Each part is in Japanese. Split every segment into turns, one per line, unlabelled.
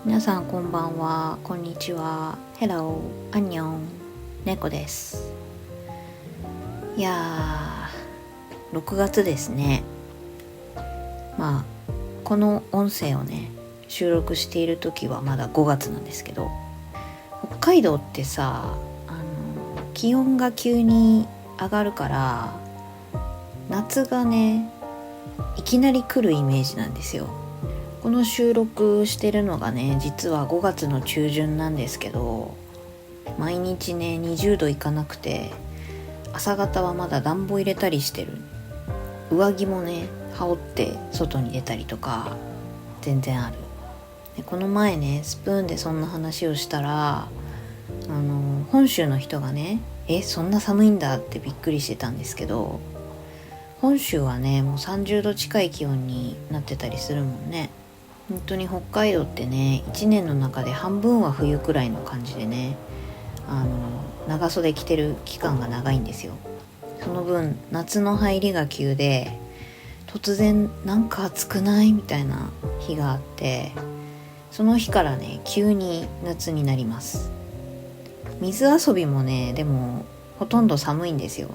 皆さんこんばんは、こんにちは、Hello、アンニョン、猫です。いやー、6月ですね。この音声をね、収録している時はまだ5月なんですけど、北海道ってさ、気温が急に上がるから夏がね、いきなり来るイメージなんですよ。この収録してるのがね、実は5月の中旬なんですけど、毎日ね20度いかなくて、朝方はまだ暖房入れたりしてる。上着もね羽織って外に出たりとか全然ある。でこの前ねスプーンでそんな話をしたら、本州の人がね、そんな寒いんだってびっくりしてたんですけど、本州はねもう30度近い気温になってたりするもんね。本当に北海道ってね、1年の中で半分は冬くらいの感じでね、長袖着てる期間が長いんですよ。その分夏の入りが急で、突然なんか暑くないみたいな日があって、その日からね急に夏になります。水遊びもねでもほとんど寒いんですよ。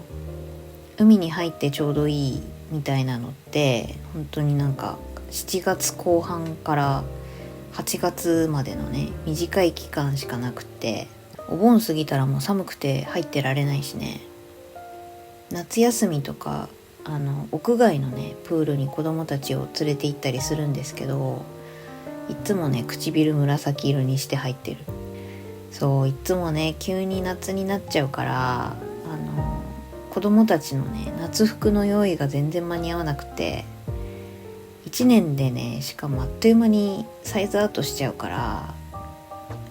海に入ってちょうどいいみたいなのって本当になんか7月後半から8月までのね短い期間しかなくって、お盆過ぎたらもう寒くて入ってられないしね。夏休みとか屋外のねプールに子供たちを連れて行ったりするんですけど、いつもね唇紫色にして入ってる。そう、いつもね急に夏になっちゃうから、子供たちのね夏服の用意が全然間に合わなくて、1年でねしかもあっという間にサイズアウトしちゃうから、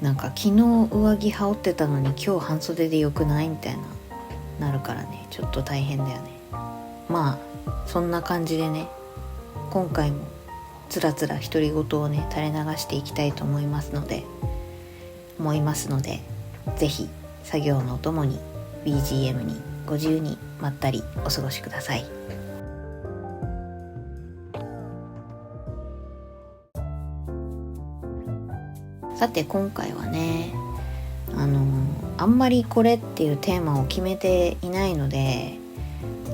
なんか昨日上着羽織ってたのに今日半袖でよくないみたいなるからね、ちょっと大変だよね。そんな感じでね、今回もつらつら独り言をね垂れ流していきたいと思いますので、ぜひ作業のお供に BGM にご自由にまったりお過ごしください。さて今回はね、あんまりこれっていうテーマを決めていないので、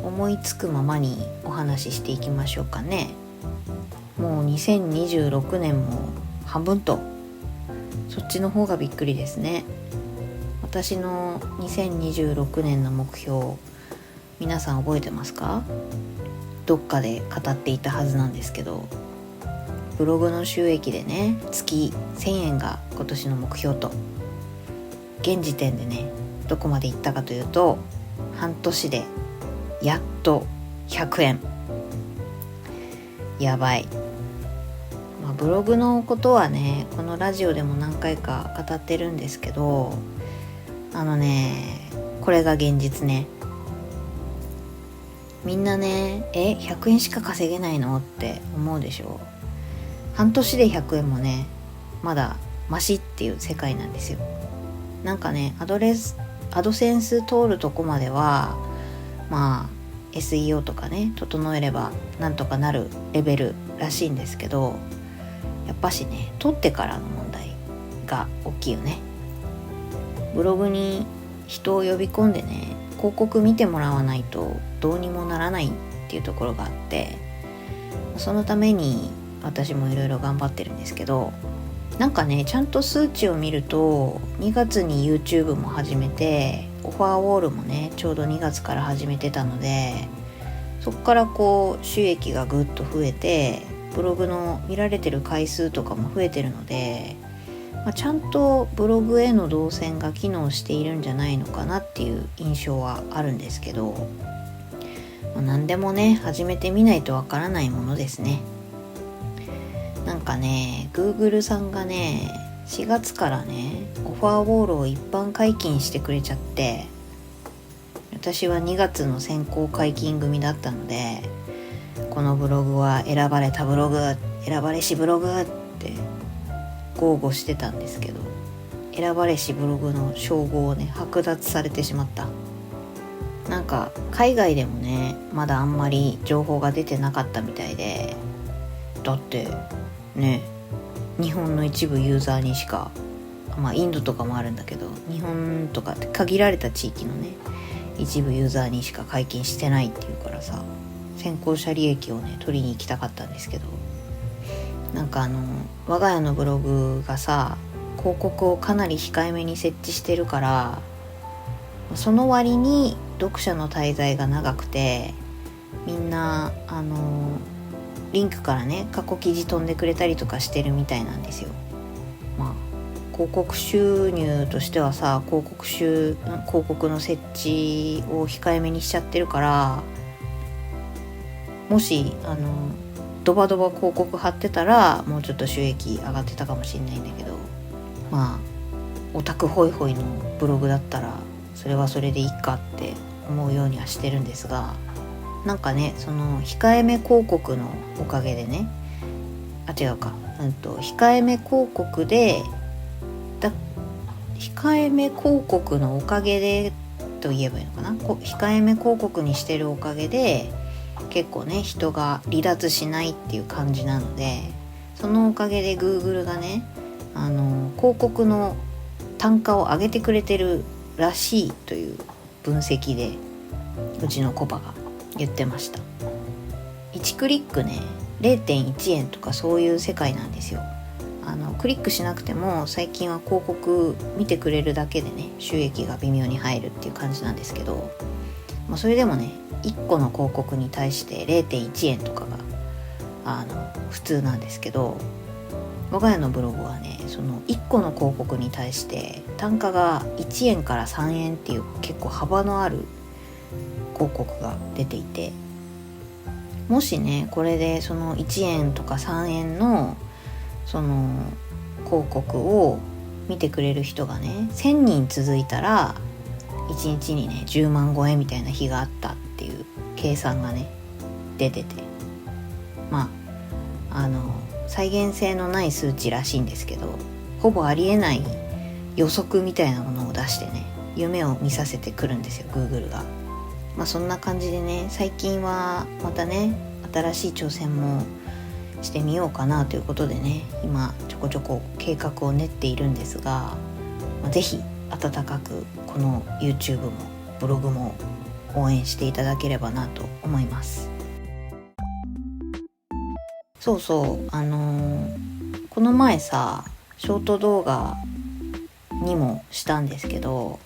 思いつくままにお話ししていきましょうかね。もう2026年も半分と、そっちの方がびっくりですね。私の2026年の目標、皆さん覚えてますか？どっかで語っていたはずなんですけど、ブログの収益でね月1000円が今年の目標と、現時点でねどこまでいったかというと、半年でやっと100円。やばい。ブログのことはねこのラジオでも何回か語ってるんですけど、これが現実ね。みんなね100円しか稼げないのって思うでしょ。半年で100円もねまだマシっていう世界なんですよ。なんかねアドセンス通るとこまではSEO とかね整えればなんとかなるレベルらしいんですけど、やっぱしね取ってからの問題が大きいよね。ブログに人を呼び込んでね広告見てもらわないとどうにもならないっていうところがあって、そのために私もいろいろ頑張ってるんですけど、なんかねちゃんと数値を見ると2月に YouTube も始めて、オファーウォールもねちょうど2月から始めてたので、そこからこう収益がぐっと増えて、ブログの見られてる回数とかも増えてるので、ちゃんとブログへの動線が機能しているんじゃないのかなっていう印象はあるんですけど、何でもね始めてみないとわからないものですね。なんかね Google さんがね4月からねオファーウォールを一般解禁してくれちゃって、私は2月の先行解禁組だったので、このブログは選ばれたブログ、選ばれしブログって豪語してたんですけど、選ばれしブログの称号をね剥奪されてしまった。なんか海外でもねまだあんまり情報が出てなかったみたいで、だってね日本の一部ユーザーにしか、インドとかもあるんだけど、日本とかって限られた地域のね一部ユーザーにしか解禁してないっていうからさ、先行者利益をね取りに行きたかったんですけど、なんか我が家のブログがさ広告をかなり控えめに設置してるから、その割に読者の滞在が長くて、みんなリンクからね過去記事飛んでくれたりとかしてるみたいなんですよ。広告収入としてはさ、広告の設置を控えめにしちゃってるから、もしドバドバ広告貼ってたらもうちょっと収益上がってたかもしれないんだけど、オタクホイホイのブログだったらそれはそれでいいかって思うようにはしてるんですが、なんかねその控えめ広告のおかげでね、控えめ広告で控えめ広告のおかげでと言えばいいのかな、控えめ広告にしてるおかげで結構ね人が離脱しないっていう感じなので、そのおかげで Google がね広告の単価を上げてくれてるらしいという分析でうちのコパが言ってました。1クリックね 0.1 円とかそういう世界なんですよ。クリックしなくても最近は広告見てくれるだけでね収益が微妙に入るっていう感じなんですけど、それでもね1個の広告に対して 0.1 円とかが普通なんですけど、我が家のブログはねその1個の広告に対して単価が1円から3円っていう結構幅のある広告が出ていて、もしねこれでその1円とか3円のその広告を見てくれる人がね1000人続いたら1日にね10万超えみたいな日があったっていう計算がね出てて、再現性のない数値らしいんですけど、ほぼありえない予測みたいなものを出してね夢を見させてくるんですよ Google が。そんな感じでね最近はまたね新しい挑戦もしてみようかなということでね今ちょこちょこ計画を練っているんですが、ぜひ温かくこの YouTube もブログも応援していただければなと思います。そうそう、この前さショート動画にもしたんですけど、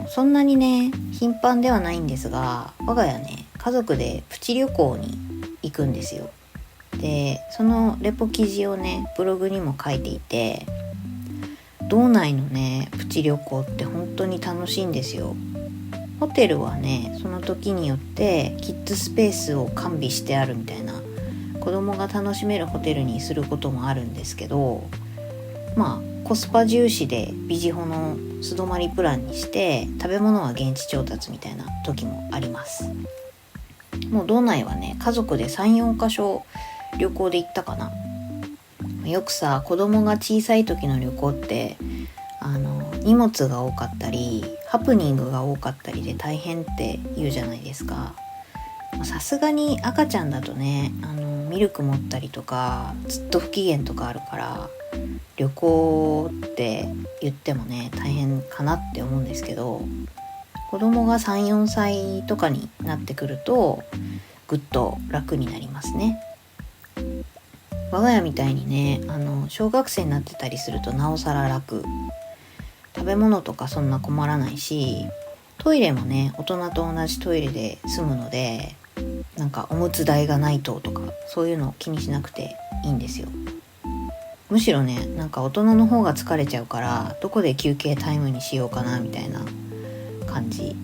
そんなにね頻繁ではないんですが、我が家ね家族でプチ旅行に行くんですよ。でそのレポ記事をねブログにも書いていて、道内のねプチ旅行って本当に楽しいんですよ。ホテルはねその時によってキッズスペースを完備してあるみたいな、子供が楽しめるホテルにすることもあるんですけど、コスパ重視でビジホの素泊まりプランにして食べ物は現地調達みたいな時もあります。もう道内はね家族で 3,4 カ所旅行で行ったかな。よくさ子供が小さい時の旅行って荷物が多かったりハプニングが多かったりで大変って言うじゃないですか。さすがに赤ちゃんだとねミルク持ったりとかずっと不機嫌とかあるから、旅行って言ってもね大変かなって思うんですけど、子供が 3,4 歳とかになってくるとぐっと楽になりますね。我が家みたいにね小学生になってたりするとなおさら楽。食べ物とかそんな困らないし、トイレもね大人と同じトイレで済むので、なんかおむつ台がないとかそういうのを気にしなくていいんですよ。むしろねなんか大人の方が疲れちゃうからどこで休憩タイムにしようかなみたいな感じ。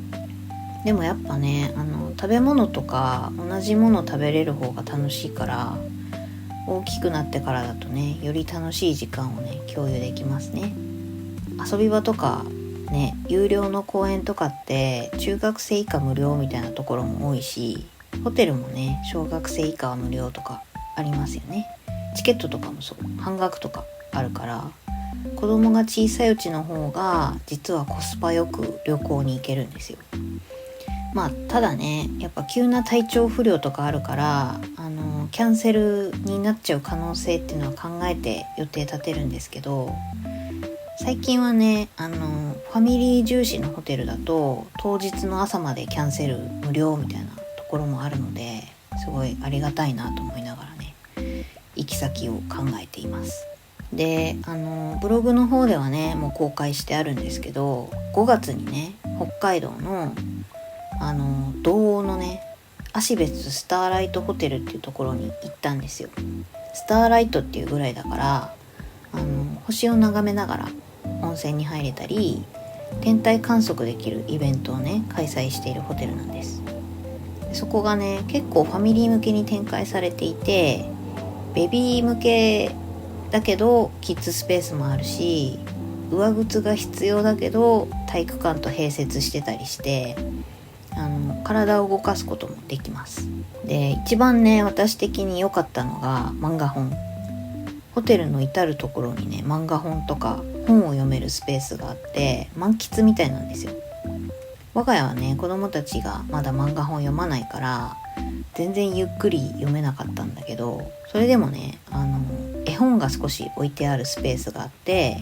でもやっぱね食べ物とか同じもの食べれる方が楽しいから、大きくなってからだとねより楽しい時間をね共有できますね。遊び場とかね有料の公園とかって中学生以下無料みたいなところも多いし、ホテルもね小学生以下は無料とかありますよね。チケットとかもそう半額とかあるから、子供が小さいうちの方が実はコスパよく旅行に行けるんですよ。ただね、やっぱ急な体調不良とかあるからキャンセルになっちゃう可能性っていうのは考えて予定立てるんですけど、最近はねファミリー重視のホテルだと当日の朝までキャンセル無料みたいなところもあるので、すごいありがたいなと思いながらね行き先を考えています。でブログの方ではねもう公開してあるんですけど、5月にね北海道の道央のね芦別スターライトホテルっていうところに行ったんですよ。スターライトっていうぐらいだから星を眺めながら温泉に入れたり天体観測できるイベントをね開催しているホテルなんです。そこがね結構ファミリー向けに展開されていて、ベビー向けだけどキッズスペースもあるし、上靴が必要だけど体育館と併設してたりして体を動かすこともできます。で一番ね私的に良かったのが漫画本。ホテルの至るところにね漫画本とか本を読めるスペースがあって満喫みたいなんですよ。我が家はね子供たちがまだ漫画本読まないから全然ゆっくり読めなかったんだけど、それでもね絵本が少し置いてあるスペースがあって、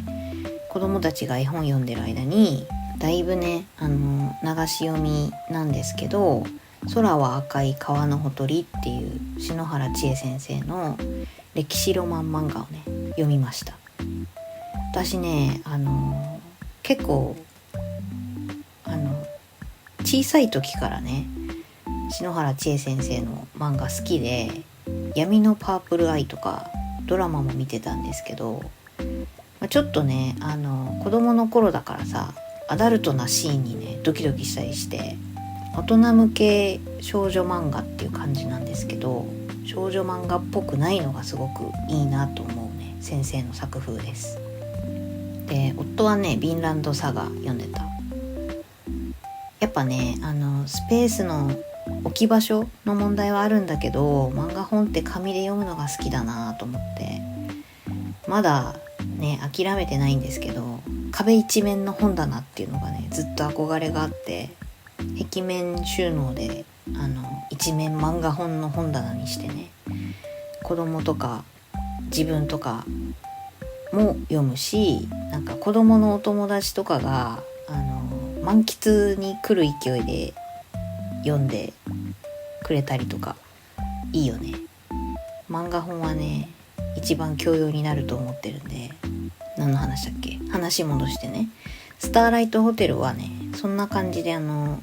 子供たちが絵本読んでる間にだいぶね流し読みなんですけど、空は赤い川のほとりっていう篠原千恵先生の歴史ロマン漫画をね読みました。私ね結構小さい時からね篠原千恵先生の漫画好きで、闇のパープルアイとかドラマも見てたんですけど、ちょっとね子供の頃だからさアダルトなシーンにねドキドキしたりして、大人向け少女漫画っていう感じなんですけど、少女漫画っぽくないのがすごくいいなと思うね先生の作風です。で夫はねヴィンランドサガ読んでた。やっぱねスペースの置き場所の問題はあるんだけど、漫画本って紙で読むのが好きだなと思って、まだね諦めてないんですけど、壁一面の本棚っていうのがねずっと憧れがあって、壁面収納で一面漫画本の本棚にしてね、子供とか自分とかも読むし、なんか子供のお友達とかが満喫に来る勢いで読んでくれたりとかいいよね。漫画本はね一番教養になると思ってるんで。何の話だっけ、話戻してね、スターライトホテルはねそんな感じで漫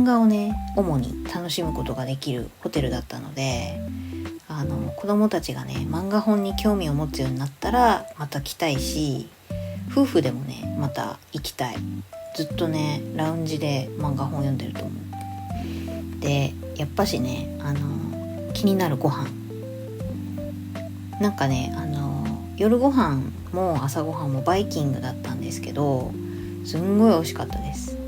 画をね主に楽しむことができるホテルだったので、子供たちがね漫画本に興味を持つようになったらまた来たいし、夫婦でもねまた行きたい。ずっとねラウンジで漫画本読んでると思う。でやっぱしね気になるご飯、なんかね夜ご飯も朝ご飯もバイキングだったんですけど、すんごい美味しかったです。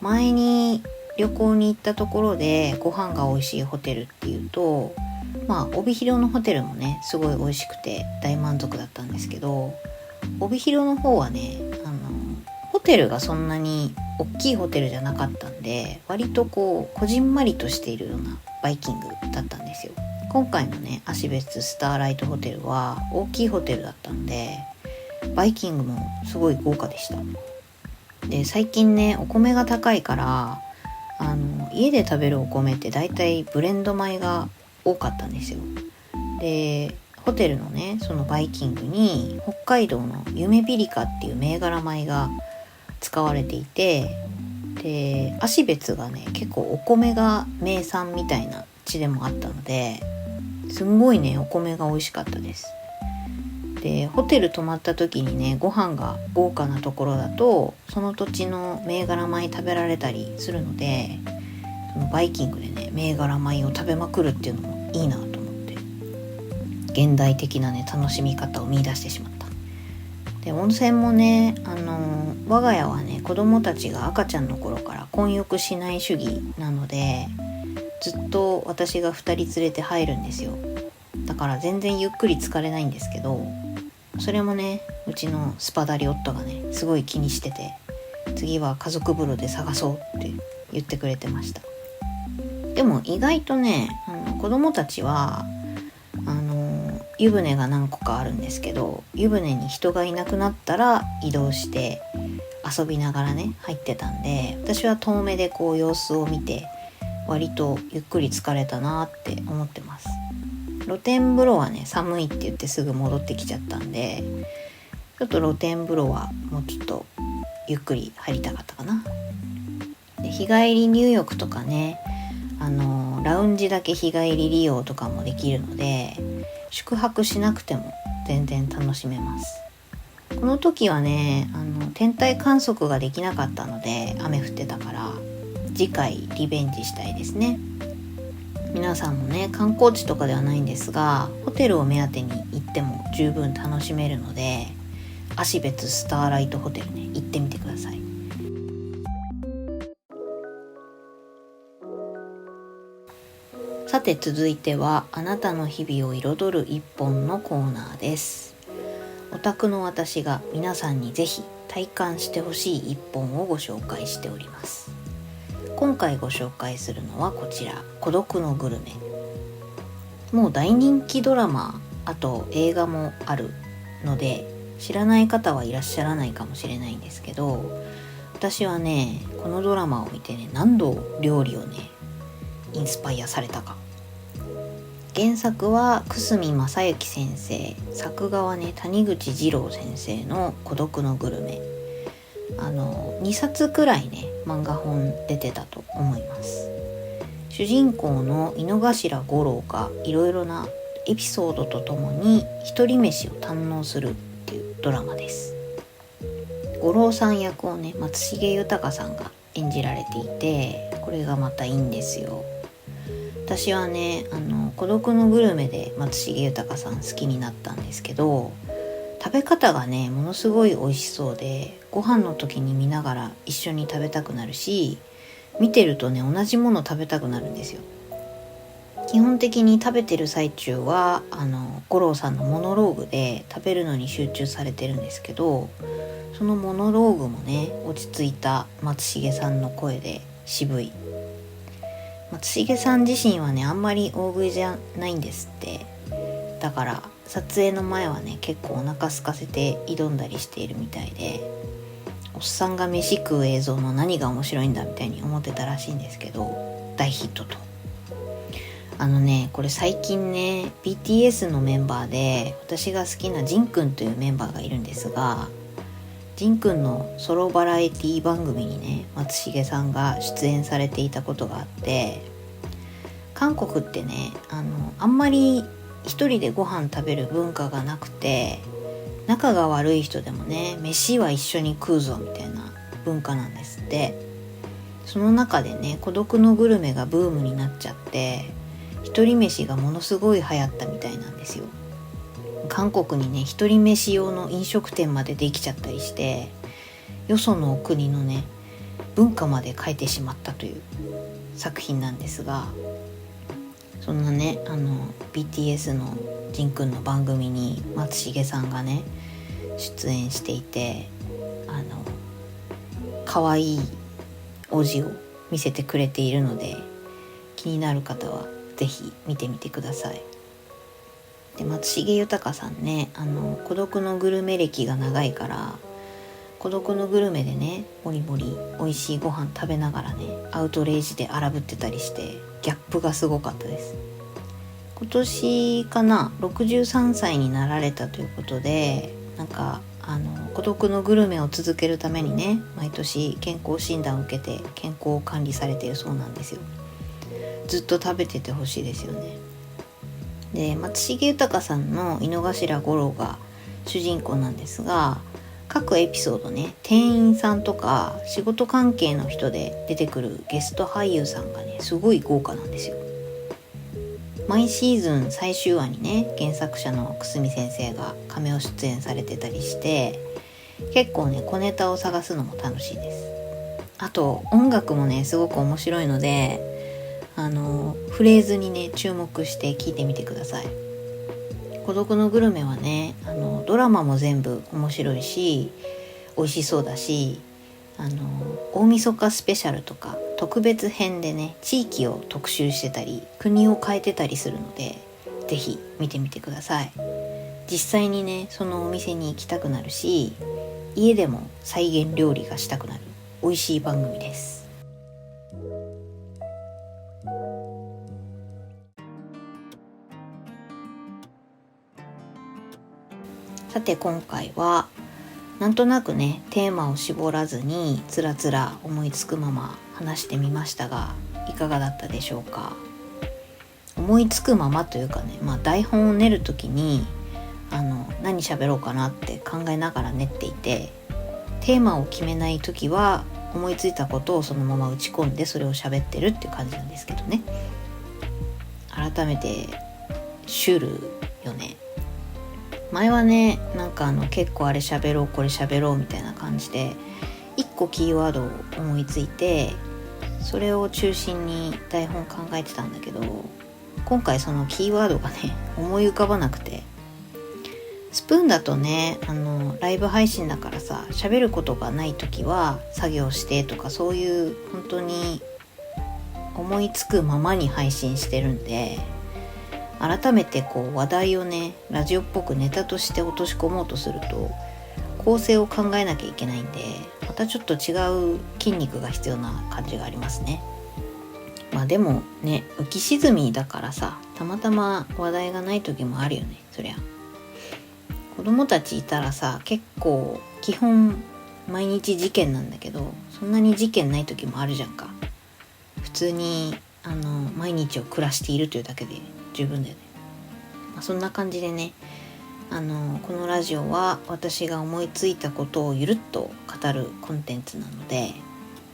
前に旅行に行ったところでご飯が美味しいホテルっていうと、帯広のホテルもねすごい美味しくて大満足だったんですけど、帯広の方はねホテルがそんなに大きいホテルじゃなかったんで、割とこうこじんまりとしているようなバイキングだったんですよ。今回のね芦別スターライトホテルは大きいホテルだったんで、バイキングもすごい豪華でした。で最近ねお米が高いから家で食べるお米ってだいたいブレンド米が多かったんですよ。でホテルのねそのバイキングに北海道の夢ピリカっていう銘柄米が使われていて、で芦別がね結構お米が名産みたいな地でもあったので、すんごいねお米が美味しかったです。でホテル泊まった時にねご飯が豪華なところだとその土地の銘柄米食べられたりするので、そのバイキングでね銘柄米を食べまくるっていうのもいいなと思って、現代的なね楽しみ方を見出してしまった。で温泉もね我が家はね子供たちが赤ちゃんの頃から混浴しない主義なので、ずっと私が2人連れて入るんですよ。だから全然ゆっくり浸かれないんですけど、それもねうちのスパダリ夫がねすごい気にしてて、次は家族風呂で探そうって言ってくれてました。でも意外とね子供たちは湯船が何個かあるんですけど、湯船に人がいなくなったら移動して遊びながらね入ってたんで、私は遠目でこう様子を見て割とゆっくり疲れたなって思ってます。露天風呂はね寒いって言ってすぐ戻ってきちゃったんで、ちょっと露天風呂はもうちょっとゆっくり入りたかったかな。で日帰り入浴とかねラウンジだけ日帰り利用とかもできるので、宿泊しなくても全然楽しめます。この時はね天体観測ができなかったので、雨降ってたから、次回リベンジしたいですね。皆さんもね観光地とかではないんですが、ホテルを目当てに行っても十分楽しめるので、芦別スターライトホテルね行ってみてください。さて続いては、あなたの日々を彩る一本のコーナーです。オタクの私が皆さんにぜひ体感してほしい一本をご紹介しております。今回ご紹介するのはこちら、孤独のグルメ。もう大人気ドラマ、あと映画もあるので知らない方はいらっしゃらないかもしれないんですけど、私はねこのドラマを見てね何度料理をねインスパイアされたか。原作は久住正幸先生、作画はね谷口二郎先生の孤独のグルメ。2冊くらいね漫画本出てたと思います。主人公の井の頭五郎がいろいろなエピソードとともに一人飯を堪能するっていうドラマです。五郎さん役をね松重豊さんが演じられていて、これがまたいいんですよ。私はね孤独のグルメで松重豊さん好きになったんですけど、食べ方がねものすごい美味しそうで、ご飯の時に見ながら一緒に食べたくなるし、見てるとね同じもの食べたくなるんですよ。基本的に食べてる最中は五郎さんのモノローグで食べるのに集中されてるんですけど、そのモノローグもね落ち着いた松重さんの声で渋い。松重さん自身はねあんまり大食いじゃないんですって。だから撮影の前はね結構お腹空かせて挑んだりしているみたいで、おっさんが飯食う映像の何が面白いんだみたいに思ってたらしいんですけど、大ヒットと。これ最近ね BTS のメンバーで私が好きなジンくんというメンバーがいるんですが、ジンくんのソロバラエティ番組にね松重さんが出演されていたことがあって、韓国ってねあんまり一人でご飯食べる文化がなくて、仲が悪い人でもね飯は一緒に食うぞみたいな文化なんですって。その中でね孤独のグルメがブームになっちゃって、一人飯がものすごい流行ったみたいなんですよ。韓国にね一人飯用の飲食店までできちゃったりして、よその国のね文化まで変えてしまったという作品なんですが、そんなねBTS のジンくんの番組に松重さんがね出演していて、可愛いおじを見せてくれているので、気になる方はぜひ見てみてください。で松重豊さんね孤独のグルメ歴が長いから、孤独のグルメでねもりもり美味しいご飯食べながらねアウトレイジで荒ぶってたりして、ギャップがすごかったです。今年かな63歳になられたということで、孤独のグルメを続けるためにね毎年健康診断を受けて健康を管理されているそうなんですよ。ずっと食べててほしいですよね。で松重豊さんの井の頭五郎が主人公なんですが、各エピソードね店員さんとか仕事関係の人で出てくるゲスト俳優さんがねすごい豪華なんですよ。毎シーズン最終話にね原作者の久住先生がカメオ出演されてたりして、結構ね小ネタを探すのも楽しいです。あと音楽もねすごく面白いのでフレーズにね注目して聞いてみてください。孤独のグルメはねドラマも全部面白いし美味しそうだし、大晦日スペシャルとか特別編でね地域を特集してたり国を変えてたりするので、ぜひ見てみてください。実際にねそのお店に行きたくなるし、家でも再現料理がしたくなる美味しい番組です。さて今回はなんとなくねテーマを絞らずにつらつら思いつくまま話してみましたが、いかがだったでしょうか。思いつくままというかね、台本を練るときに何喋ろうかなって考えながら練っていて、テーマを決めないときは思いついたことをそのまま打ち込んでそれを喋ってるっていう感じなんですけどね。改めてシュールよね。前はね結構あれ喋ろうこれ喋ろうみたいな感じで一個キーワードを思いついてそれを中心に台本考えてたんだけど、今回そのキーワードがね思い浮かばなくて、スプーンだとねライブ配信だからさ、喋ることがない時は作業してとかそういう本当に思いつくままに配信してるんで、改めて話題をねラジオっぽくネタとして落とし込もうとすると構成を考えなきゃいけないんで、またちょっと違う筋肉が必要な感じがありますね。でもね浮き沈みだからさ、たまたま話題がない時もあるよね。そりゃ子供たちいたらさ、結構基本毎日事件なんだけど、そんなに事件ない時もあるじゃんか。普通に毎日を暮らしているというだけで十分だよね。そんな感じでねこのラジオは私が思いついたことをゆるっと語るコンテンツなので、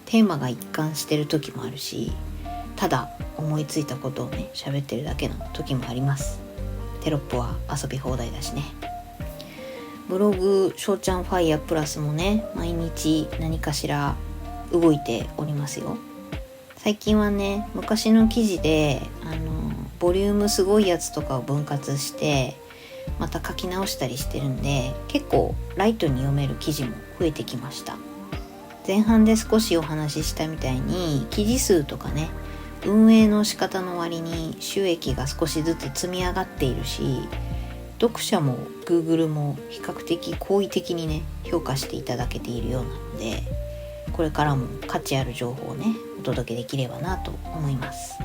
テーマが一貫してる時もあるし、ただ思いついたことをね喋ってるだけの時もあります。テロップは遊び放題だしね。ブログしょうちゃんファイヤープラスもね毎日何かしら動いておりますよ。最近はね昔の記事でボリュームすごいやつとかを分割してまた書き直したりしてるんで、結構ライトに読める記事も増えてきました。前半で少しお話ししたみたいに記事数とかね運営の仕方の割に収益が少しずつ積み上がっているし、読者も Google も比較的好意的にね評価していただけているようなので、これからも価値ある情報をねお届けできればなと思います。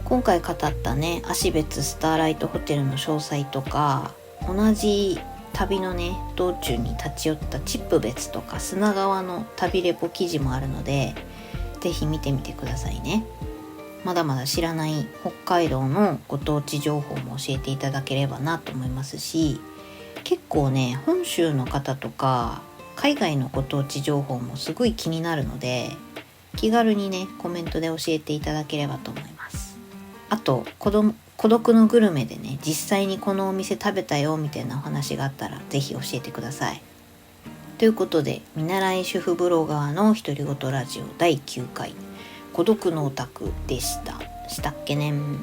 今回語ったね芦別スターライトホテルの詳細とか、同じ旅のね道中に立ち寄ったチップ別とか砂川の旅レポ記事もあるので、ぜひ見てみてくださいね。まだまだ知らない北海道のご当地情報も教えていただければなと思いますし、結構ね本州の方とか海外のご当地情報もすごい気になるので、気軽にねコメントで教えていただければと思います。あと孤独のグルメでね実際にこのお店食べたよみたいなお話があったらぜひ教えてください。ということで、見習い主婦ブロガーの独り言ラジオ第9回孤独のオタクでした。したっけねん。